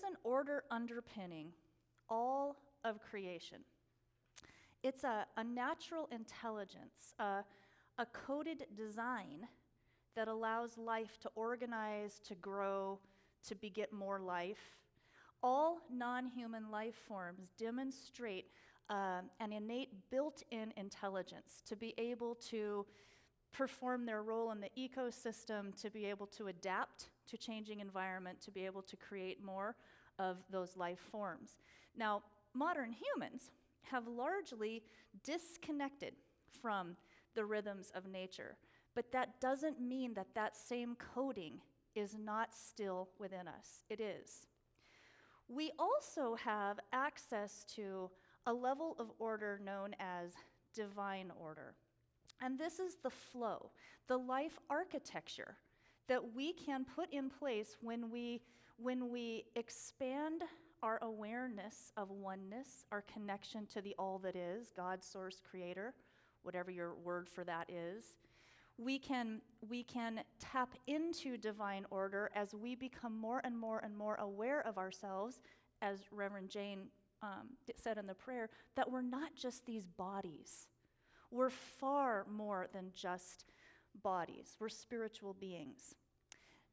is an order underpinning all of creation. It's a natural intelligence, a coded design that allows life to organize, to grow, to beget more life. All non-human life forms demonstrate an innate built-in intelligence to be able to perform their role in the ecosystem, to be able to adapt to changing environment, to be able to create more of those life forms. Now, modern humans have largely disconnected from the rhythms of nature, but that doesn't mean that that same coding is not still within us. It is. We also have access to a level of order known as divine order. And this is the flow, the life architecture that we can put in place when we expand our awareness of oneness, our connection to the all that is, God, source, creator, whatever your word for that is. We can tap into divine order as we become more and more and more aware of ourselves, as Reverend Jane said in the prayer, that we're not just these bodies. We're far more than just bodies. We're spiritual beings.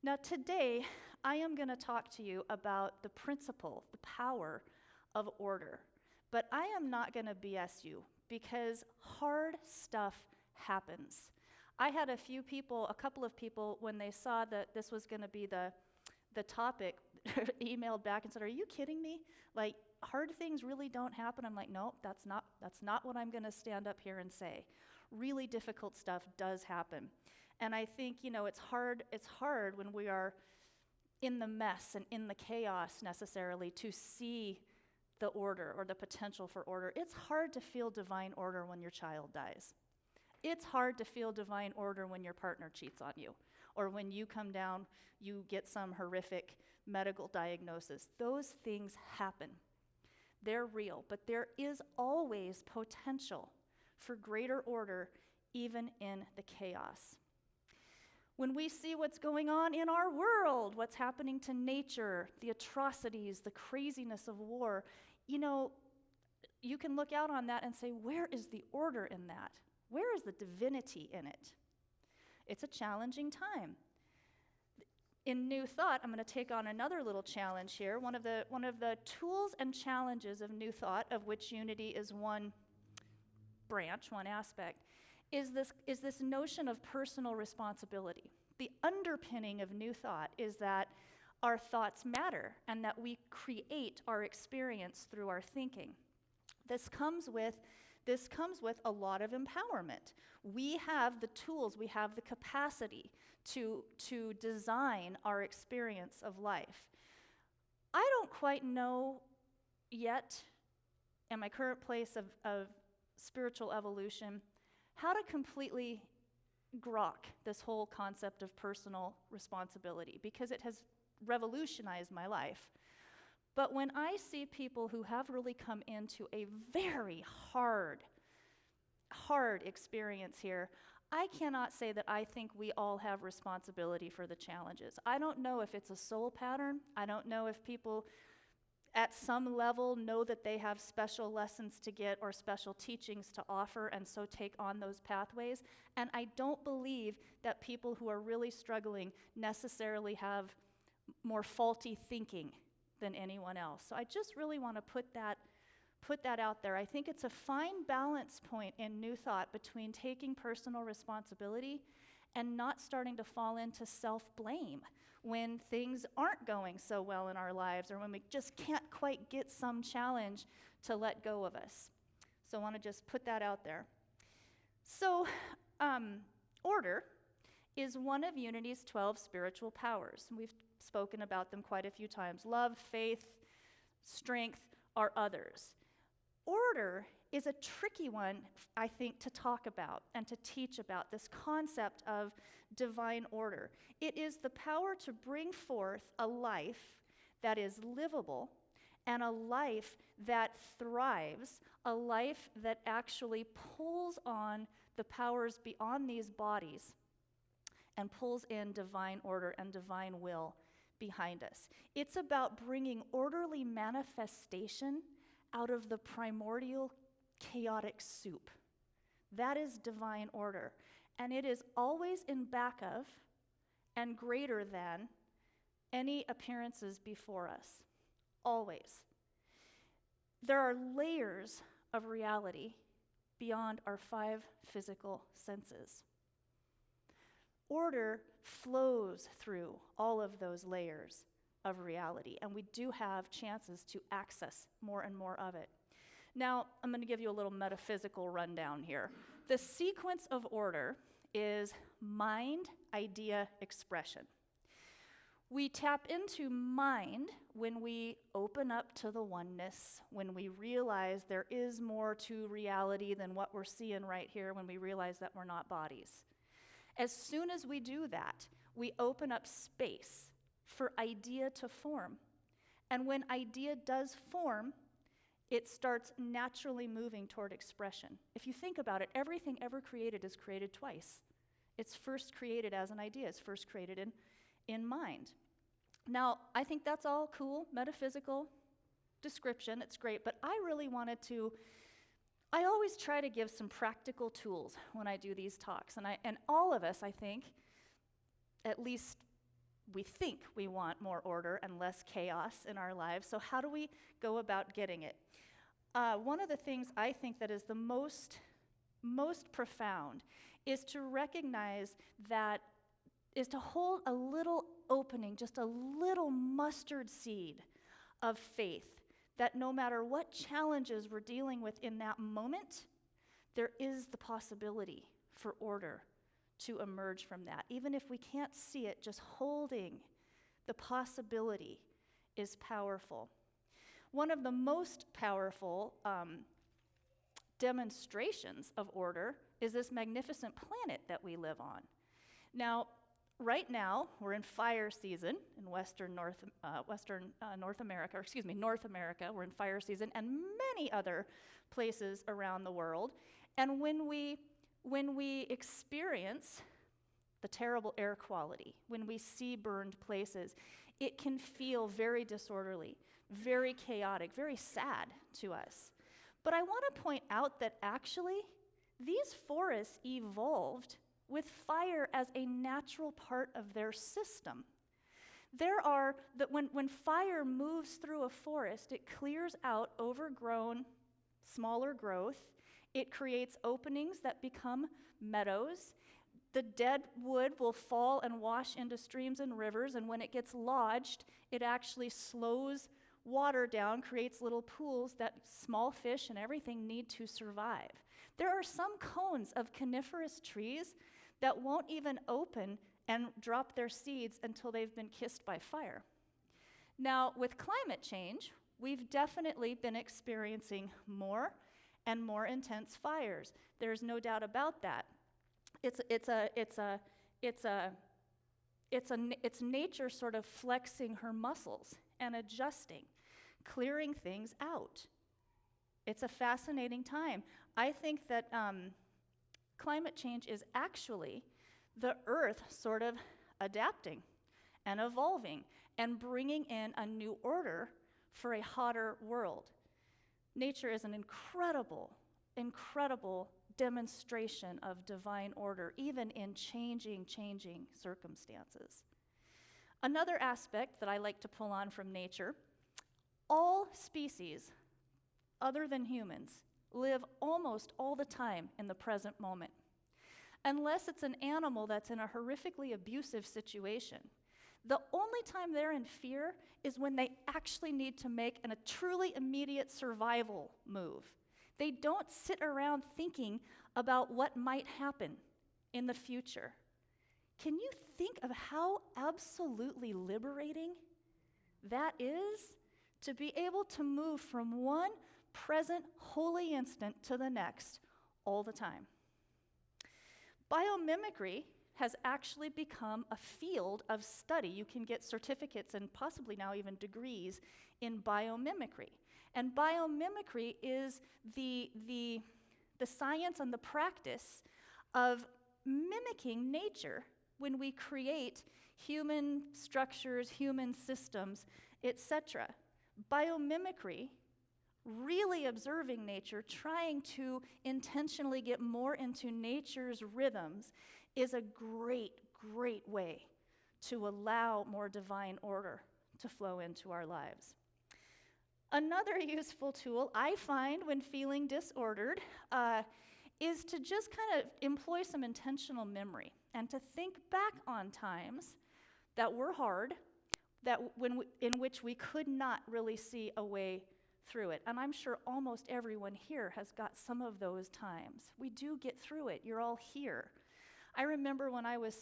Now today, I am going to talk to you about the principle, the power of order. But I am not going to BS you, because hard stuff happens. I had a couple of people, when they saw that this was going to be the topic, emailed back and said, "Are you kidding me? Like, hard things really don't happen?" I'm like, "No, that's not what I'm going to stand up here and say." Really difficult stuff does happen. And I think, it's hard when we are in the mess and in the chaos necessarily to see the order or the potential for order. It's hard to feel divine order when your child dies. It's hard to feel divine order when your partner cheats on you, or when you come down, you get some horrific medical diagnosis. Those things happen. They're real, but there is always potential for greater order, even in the chaos. When we see what's going on in our world, what's happening to nature, the atrocities, the craziness of war, you can look out on that and say, where is the order in that? Where is the divinity in it? It's a challenging time. In New Thought, I'm going to take on another little challenge here. One of the tools and challenges of New Thought, of which unity is one branch, one aspect, is this notion of personal responsibility. The underpinning of New Thought is that our thoughts matter and that we create our experience through our thinking. This comes with a lot of empowerment. We have the tools, we have the capacity to design our experience of life. I don't quite know yet, in my current place of spiritual evolution, how to completely grok this whole concept of personal responsibility, because it has revolutionized my life. But when I see people who have really come into a very hard experience here, I cannot say that I think we all have responsibility for the challenges. I don't know if it's a soul pattern. I don't know if people at some level know that they have special lessons to get or special teachings to offer, and so take on those pathways. And I don't believe that people who are really struggling necessarily have more faulty thinking than anyone else. So I just really want to put that out there. I think it's a fine balance point in New Thought between taking personal responsibility and not starting to fall into self-blame when things aren't going so well in our lives, or when we just can't quite get some challenge to let go of us. So I want to just put that out there. So order is one of Unity's 12 spiritual powers. We've spoken about them quite a few times. Love, faith, strength are others. Order is a tricky one, I think, to talk about and to teach about, this concept of divine order. It is the power to bring forth a life that is livable and a life that thrives, a life that actually pulls on the powers beyond these bodies and pulls in divine order and divine will behind us. It's about bringing orderly manifestation out of the primordial chaotic soup. That is divine order. And it is always in back of and greater than any appearances before us. Always. There are layers of reality beyond our 5 physical senses. Order flows through all of those layers of reality, and we do have chances to access more and more of it. Now, I'm going to give you a little metaphysical rundown here. The sequence of order is mind, idea, expression. We tap into mind when we open up to the oneness, when we realize there is more to reality than what we're seeing right here, when we realize that we're not bodies. As soon as we do that, we open up space for idea to form. And when idea does form, it starts naturally moving toward expression. If you think about it, everything ever created is created twice. It's first created as an idea. It's first created in mind. Now, I think that's all cool, metaphysical description. It's great, but I really wanted to, I always try to give some practical tools when I do these talks. And all of us, I think, at least we think we want more order and less chaos in our lives. So how do we go about getting it? One of the things I think that is the most profound is to recognize that, is to hold a little opening, just a little mustard seed of faith, that no matter what challenges we're dealing with in that moment, there is the possibility for order to emerge from that. Even if we can't see it, just holding the possibility is powerful. One of the most powerful demonstrations of order is this magnificent planet that we live on. Now, right now, we're in fire season in North America. We're in fire season, and many other places around the world. And when we experience the terrible air quality, when we see burned places, it can feel very disorderly, very chaotic, very sad to us. But I want to point out that actually, these forests evolved with fire as a natural part of their system. When fire moves through a forest, it clears out overgrown, smaller growth. It creates openings that become meadows. The dead wood will fall and wash into streams and rivers, and when it gets lodged, it actually slows water down, creates little pools that small fish and everything need to survive. There are some cones of coniferous trees that won't even open and drop their seeds until they've been kissed by fire. Now, with climate change, we've definitely been experiencing more and more intense fires. There's no doubt about that. It's nature sort of flexing her muscles and adjusting, clearing things out. It's a fascinating time. I think that climate change is actually the earth sort of adapting and evolving and bringing in a new order for a hotter world. Nature is an incredible, incredible demonstration of divine order, even in changing circumstances. Another aspect that I like to pull on from nature, all species other than humans live almost all the time in the present moment. Unless it's an animal that's in a horrifically abusive situation, the only time they're in fear is when they actually need to make a truly immediate survival move. They don't sit around thinking about what might happen in the future. Can you think of how absolutely liberating that is? To be able to move from one present holy instant to the next all the time. Biomimicry has actually become a field of study. You can get certificates and possibly now even degrees in biomimicry. And biomimicry is the science and the practice of mimicking nature when we create human structures, human systems, etc. Biomimicry, really observing nature, trying to intentionally get more into nature's rhythms, is a great, great way to allow more divine order to flow into our lives. Another useful tool I find when feeling disordered is to just kind of employ some intentional memory and to think back on times that were hard, in which we could not really see a way through it. And I'm sure almost everyone here has got some of those times. We do get through it. You're all here. I remember when I was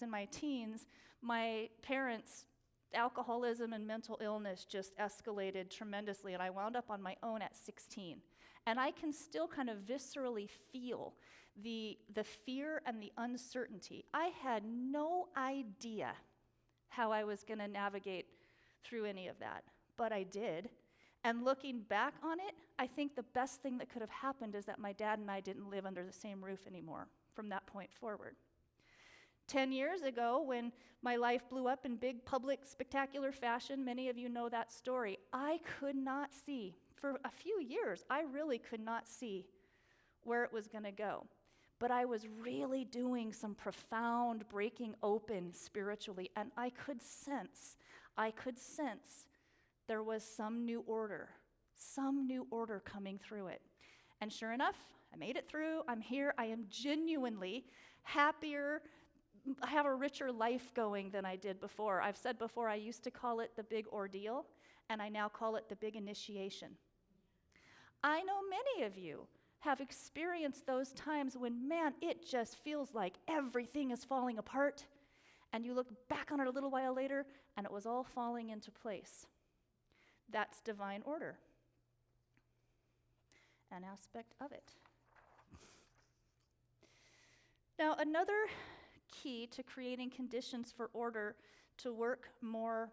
in my teens, my parents' alcoholism and mental illness just escalated tremendously, and I wound up on my own at 16. And I can still kind of viscerally feel the fear and the uncertainty. I had no idea how I was going to navigate through any of that, but I did. And looking back on it, I think the best thing that could have happened is that my dad and I didn't live under the same roof anymore from that point forward. 10 years ago, when my life blew up in big, public, spectacular fashion, many of you know that story, I could not see. For a few years, I really could not see where it was going to go. But I was really doing some profound breaking open spiritually, and I could sense there was some new order coming through it. And sure enough, I made it through. I'm here. I am genuinely happier. I have a richer life going than I did before. I've said before, I used to call it the big ordeal, and I now call it the big initiation. I know many of you have experienced those times when, man, it just feels like everything is falling apart, and you look back on it a little while later, and it was all falling into place. That's divine order, an aspect of it. Now, another key to creating conditions for order to work more,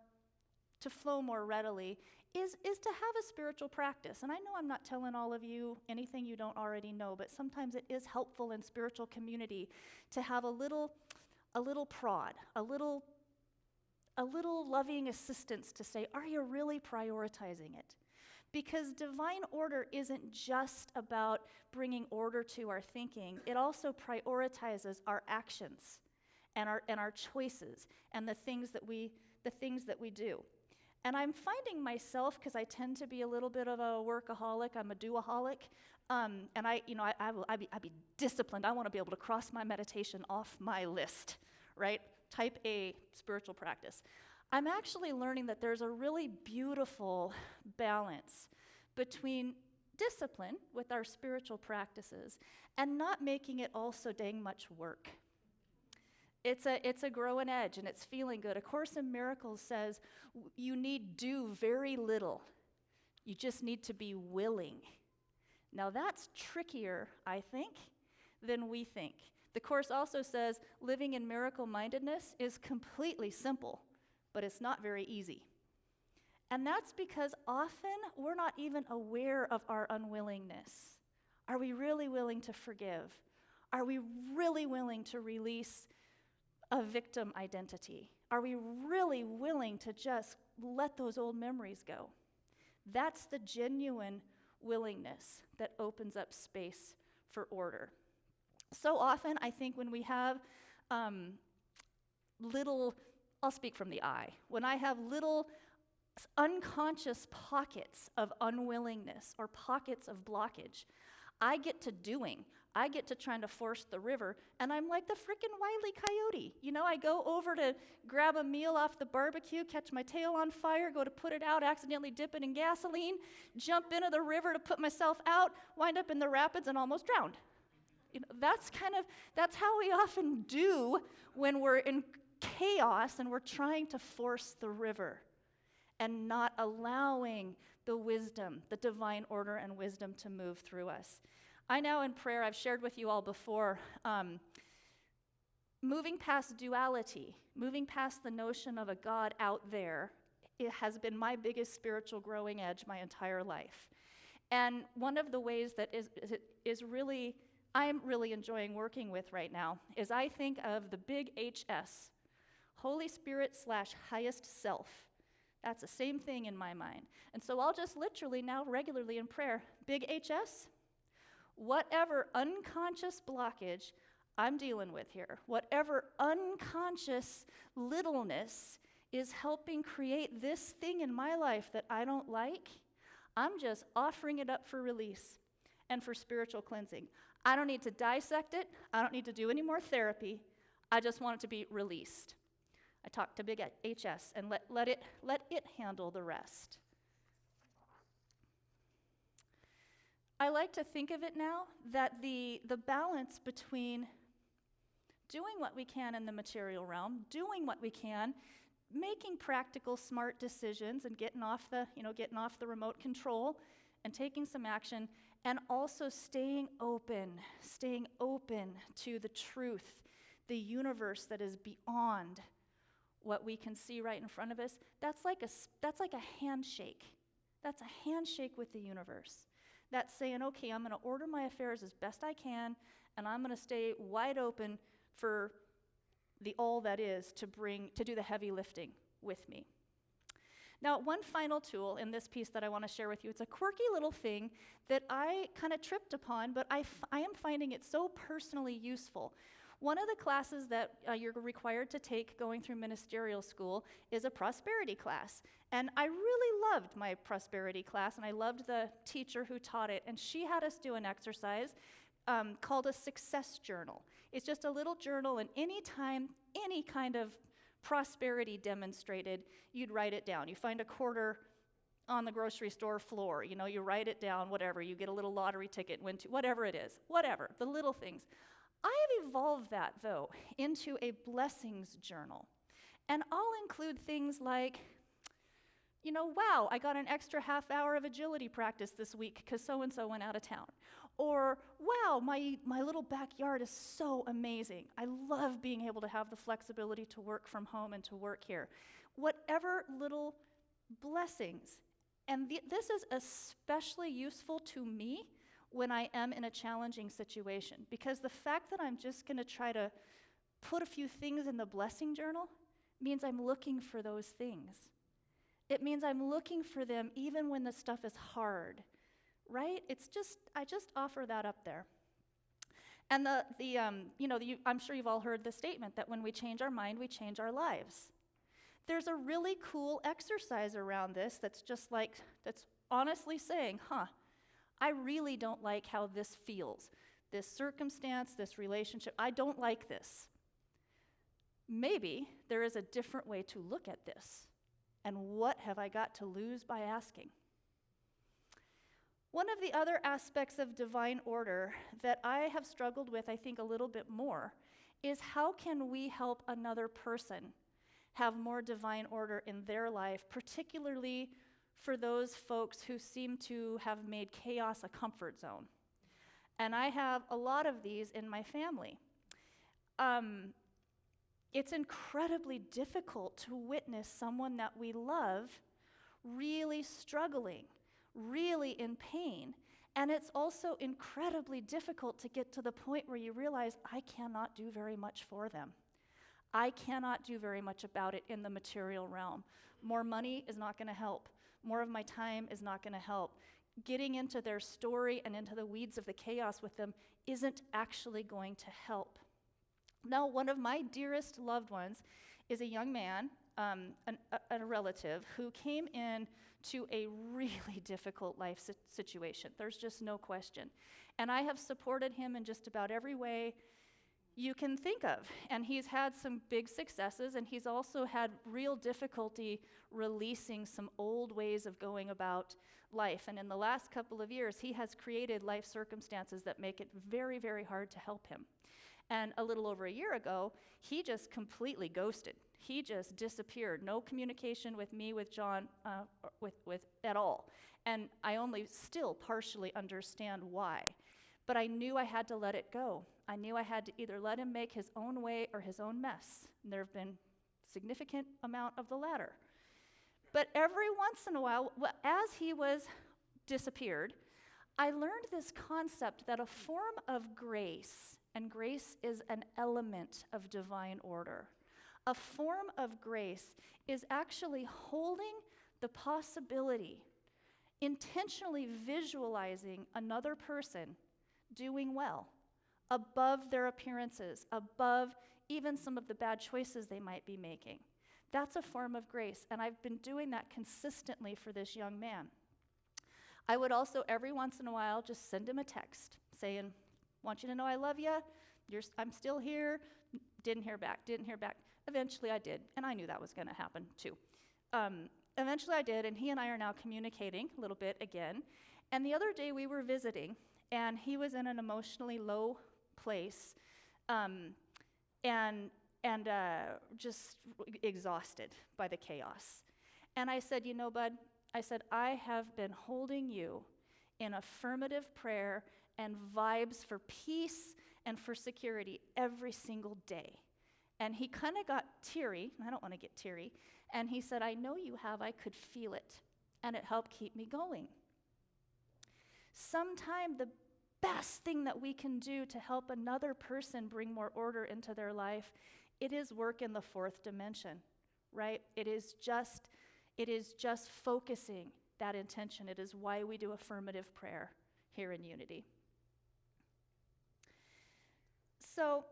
to flow more readily, is to have a spiritual practice. And I know I'm not telling all of you anything you don't already know, but sometimes it is helpful in spiritual community to have a little prod, a little loving assistance to say, are you really prioritizing it? Because divine order isn't just about bringing order to our thinking. It also prioritizes our actions and our choices and the things that we do. And I'm finding myself, because I tend to be a little bit of a workaholic, I'm a doaholic, and I'd be disciplined. I want to be able to cross my meditation off my list, right? Type A spiritual practice. I'm actually learning that there's a really beautiful balance between discipline with our spiritual practices and not making it all so dang much work. It's a growing edge, and it's feeling good. A Course in Miracles says you need do very little. You just need to be willing. Now that's trickier, I think, than we think. The Course also says living in miracle-mindedness is completely simple, but it's not very easy. And that's because often we're not even aware of our unwillingness. Are we really willing to forgive? Are we really willing to release a victim identity? Are we really willing to just let those old memories go? That's the genuine willingness that opens up space for order. So often, I think when we have I'll speak from the I, when I have little unconscious pockets of unwillingness or pockets of blockage, I get to doing. I get to trying to force the river, and I'm like the freaking Wile E. Coyote. You know, I go over to grab a meal off the barbecue, catch my tail on fire, go to put it out, accidentally dip it in gasoline, jump into the river to put myself out, wind up in the rapids, and almost drowned. You know, that's how we often do when we're in chaos and we're trying to force the river and not allowing the wisdom, the divine order and wisdom to move through us. I now in prayer, I've shared with you all before, moving past duality, moving past the notion of a God out there, it has been my biggest spiritual growing edge my entire life. And one of the ways that I'm really enjoying working with right now is I think of the big HS, Holy Spirit / highest self. That's the same thing in my mind. And so I'll just literally now regularly in prayer, big HS, whatever unconscious blockage I'm dealing with here, whatever unconscious littleness is helping create this thing in my life that I don't like, I'm just offering it up for release and for spiritual cleansing. I don't need to dissect it. I don't need to do any more therapy. I just want it to be released. I talk to big HS and let it handle the rest. I like to think of it now that the balance between doing what we can in the material realm, doing what we can, making practical, smart decisions and getting off the remote control and taking some action, and also staying open to the truth, the universe that is beyond what we can see right in front of us. That's like a handshake. That's a handshake with the universe. That's saying, okay, I'm going to order my affairs as best I can, and I'm going to stay wide open for the all that is to do the heavy lifting with me. Now, one final tool in this piece that I want to share with you, it's a quirky little thing that I kind of tripped upon, but I am finding it so personally useful. One of the classes that you're required to take going through ministerial school is a prosperity class. And I really loved my prosperity class, and I loved the teacher who taught it. And she had us do an exercise called a success journal. It's just a little journal, and anytime any kind of prosperity demonstrated, you'd write it down. You find a quarter on the grocery store floor, you write it down, whatever. You get a little lottery ticket, whatever it is, whatever, the little things. I have evolved that, though, into a blessings journal. And I'll include things like, wow, I got an extra half hour of agility practice this week because so-and-so went out of town. Or, wow, my little backyard is so amazing. I love being able to have the flexibility to work from home and to work here. Whatever little blessings. And this is especially useful to me when I am in a challenging situation, because the fact that I'm just going to try to put a few things in the blessing journal means I'm looking for those things. It means I'm looking for them even when the stuff is hard, right? I just offer that up there. And I'm sure you've all heard the statement that when we change our mind, we change our lives. There's a really cool exercise around this that's honestly saying, I really don't like how this feels. This circumstance, this relationship, I don't like this. Maybe there is a different way to look at this. And what have I got to lose by asking? One of the other aspects of divine order that I have struggled with, I think, a little bit more, is how can we help another person have more divine order in their life, particularly for those folks who seem to have made chaos a comfort zone. And I have a lot of these in my family. It's incredibly difficult to witness someone that we love really struggling, really in pain. And it's also incredibly difficult to get to the point where you realize, I cannot do very much for them. I cannot do very much about it in the material realm. More money is not going to help. More of my time is not going to help. Getting into their story and into the weeds of the chaos with them isn't actually going to help. Now, one of my dearest loved ones is a young man, a relative, who came in to a really difficult life situation. There's just no question. And I have supported him in just about every way you can think of. And he's had some big successes, and he's also had real difficulty releasing some old ways of going about life. And in the last couple of years, he has created life circumstances that make it very, very hard to help him. And a little over a year ago, he just completely ghosted. He just disappeared. No communication with me, with John, with at all. And I only still partially understand why. But I knew I had to let it go. I knew I had to either let him make his own way or his own mess. And there have been significant amount of the latter. But every once in a while, as he was disappeared, I learned this concept that a form of grace, and grace is an element of divine order, A form of grace is actually holding the possibility, intentionally visualizing another person doing well, above their appearances, above even some of the bad choices they might be making. That's a form of grace, and I've been doing that consistently for this young man. I would also every once in a while just send him a text saying, want you to know I love you, I'm still here, didn't hear back. Eventually I did, and I knew that was gonna happen too. Eventually I did, and he and I are now communicating a little bit again. And the other day we were visiting, and he was in an emotionally low place, and just exhausted by the chaos. And I said, you know, bud, I said, I have been holding you in affirmative prayer and vibes for peace and for security every single day. And he kind of got teary, I don't want to get teary, and he said, I know you have, I could feel it, and it helped keep me going. Sometime the best thing that we can do to help another person bring more order into their life, it is work in the fourth dimension, right? It is just focusing that intention. It is why we do affirmative prayer here in Unity. So,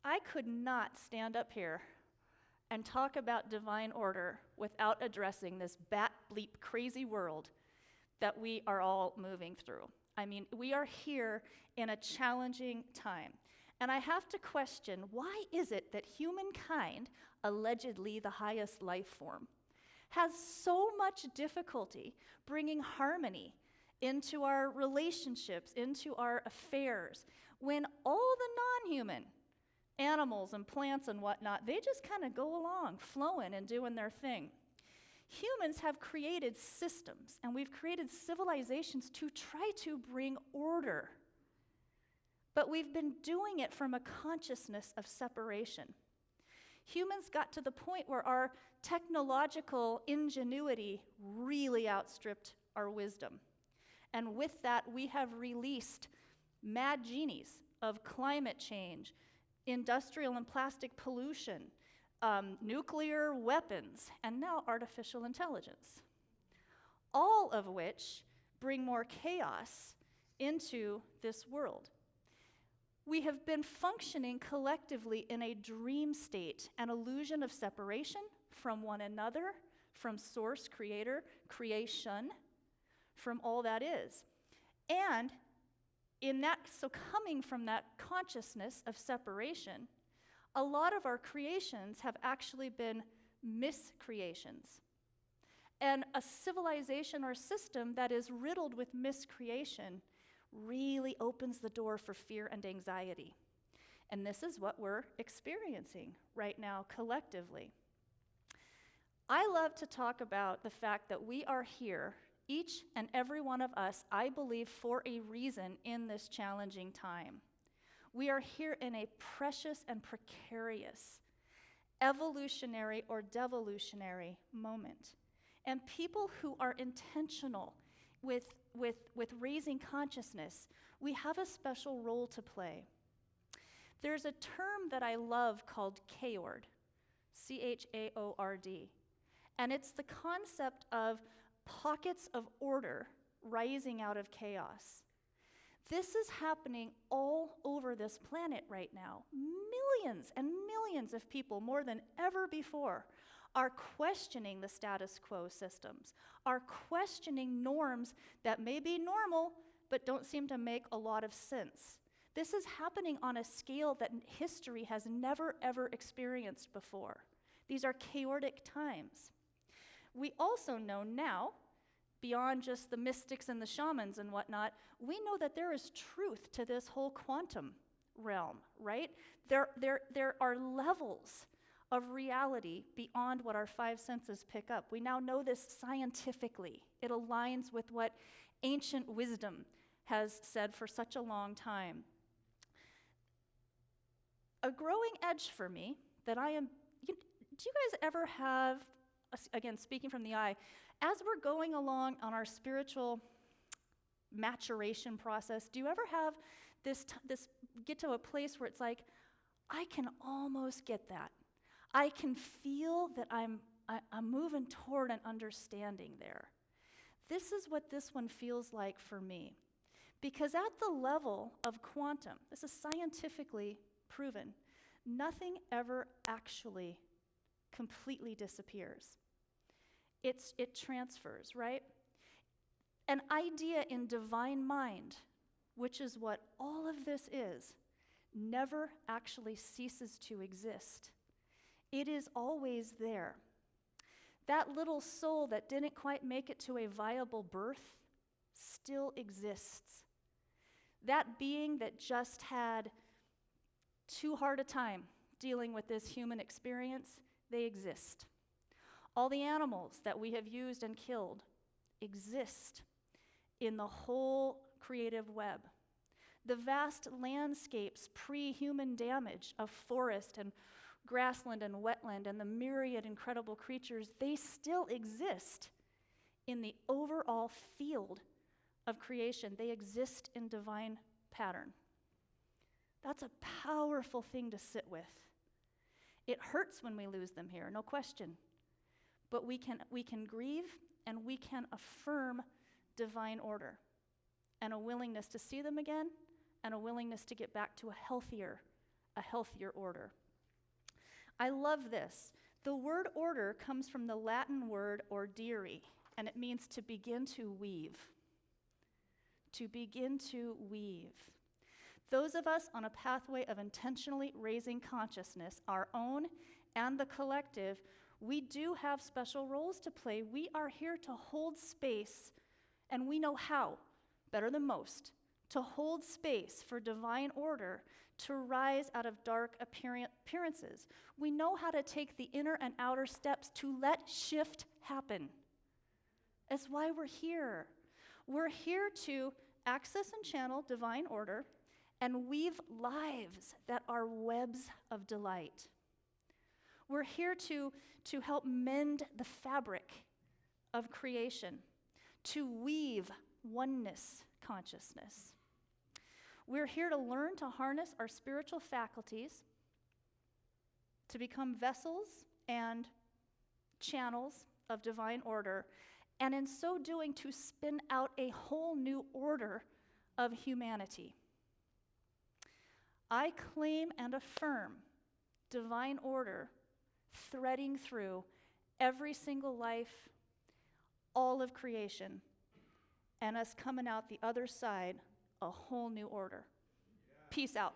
I could not stand up here and talk about divine order without addressing this bat bleep crazy world that we are all moving through. I mean, we are here in a challenging time. And I have to question, why is it that humankind, allegedly the highest life form, has so much difficulty bringing harmony into our relationships, into our affairs, when all the non-human animals and plants and whatnot, they just kind of go along, flowing and doing their thing. Humans have created systems, and we've created civilizations to try to bring order. But we've been doing it from a consciousness of separation. Humans got to the point where our technological ingenuity really outstripped our wisdom. And with that, we have released mad genies of climate change, industrial and plastic pollution, nuclear weapons, and now artificial intelligence. All of which bring more chaos into this world. We have been functioning collectively in a dream state, an illusion of separation from one another, from source, creator, creation, from all that is. And so coming from that consciousness of separation, a lot of our creations have actually been miscreations. And a civilization or system that is riddled with miscreation really opens the door for fear and anxiety. And this is what we're experiencing right now collectively. I love to talk about the fact that we are here, each and every one of us, I believe, for a reason in this challenging time. We are here in a precious and precarious, evolutionary or devolutionary moment. And people who are intentional with raising consciousness, we have a special role to play. There's a term that I love called chaord, C-H-A-O-R-D. And it's the concept of pockets of order rising out of chaos. This is happening all over this planet right now. Millions and millions of people, more than ever before, are questioning the status quo systems, are questioning norms that may be normal, but don't seem to make a lot of sense. This is happening on a scale that history has never, ever experienced before. These are chaotic times. We also know now, beyond just the mystics and the shamans and whatnot, we know that there is truth to this whole quantum realm, right? There are levels of reality beyond what our five senses pick up. We now know this scientifically. It aligns with what ancient wisdom has said for such a long time. A growing edge for me that do you guys ever have, again, speaking from the eye, as we're going along on our spiritual maturation process, do you ever have this get to a place where it's like, I can almost get that. I can feel that I'm moving toward an understanding there. This is what this one feels like for me. Because at the level of quantum, this is scientifically proven, nothing ever actually completely disappears. It transfers, right? An idea in divine mind, which is what all of this is, never actually ceases to exist. It is always there. That little soul that didn't quite make it to a viable birth still exists. That being that just had too hard a time dealing with this human experience, they exist. All the animals that we have used and killed exist in the whole creative web. The vast landscapes pre-human damage of forest and grassland and wetland and the myriad incredible creatures, they still exist in the overall field of creation. They exist in divine pattern. That's a powerful thing to sit with. It hurts when we lose them here, no question. But we can grieve and we can affirm divine order and a willingness to see them again and a willingness to get back to a healthier order. I love this. The word order comes from the Latin word ordire, and it means to begin to weave. To begin to weave. Those of us on a pathway of intentionally raising consciousness, our own and the collective, we do have special roles to play. We are here to hold space, and we know how, better than most, to hold space for divine order to rise out of dark appearances. We know how to take the inner and outer steps to let shift happen. That's why we're here. We're here to access and channel divine order and weave lives that are webs of delight. We're here to help mend the fabric of creation, to weave oneness consciousness. We're here to learn to harness our spiritual faculties, to become vessels and channels of divine order, and in so doing to spin out a whole new order of humanity. I claim and affirm divine order threading through every single life, all of creation, and us coming out the other side a whole new order. Peace out.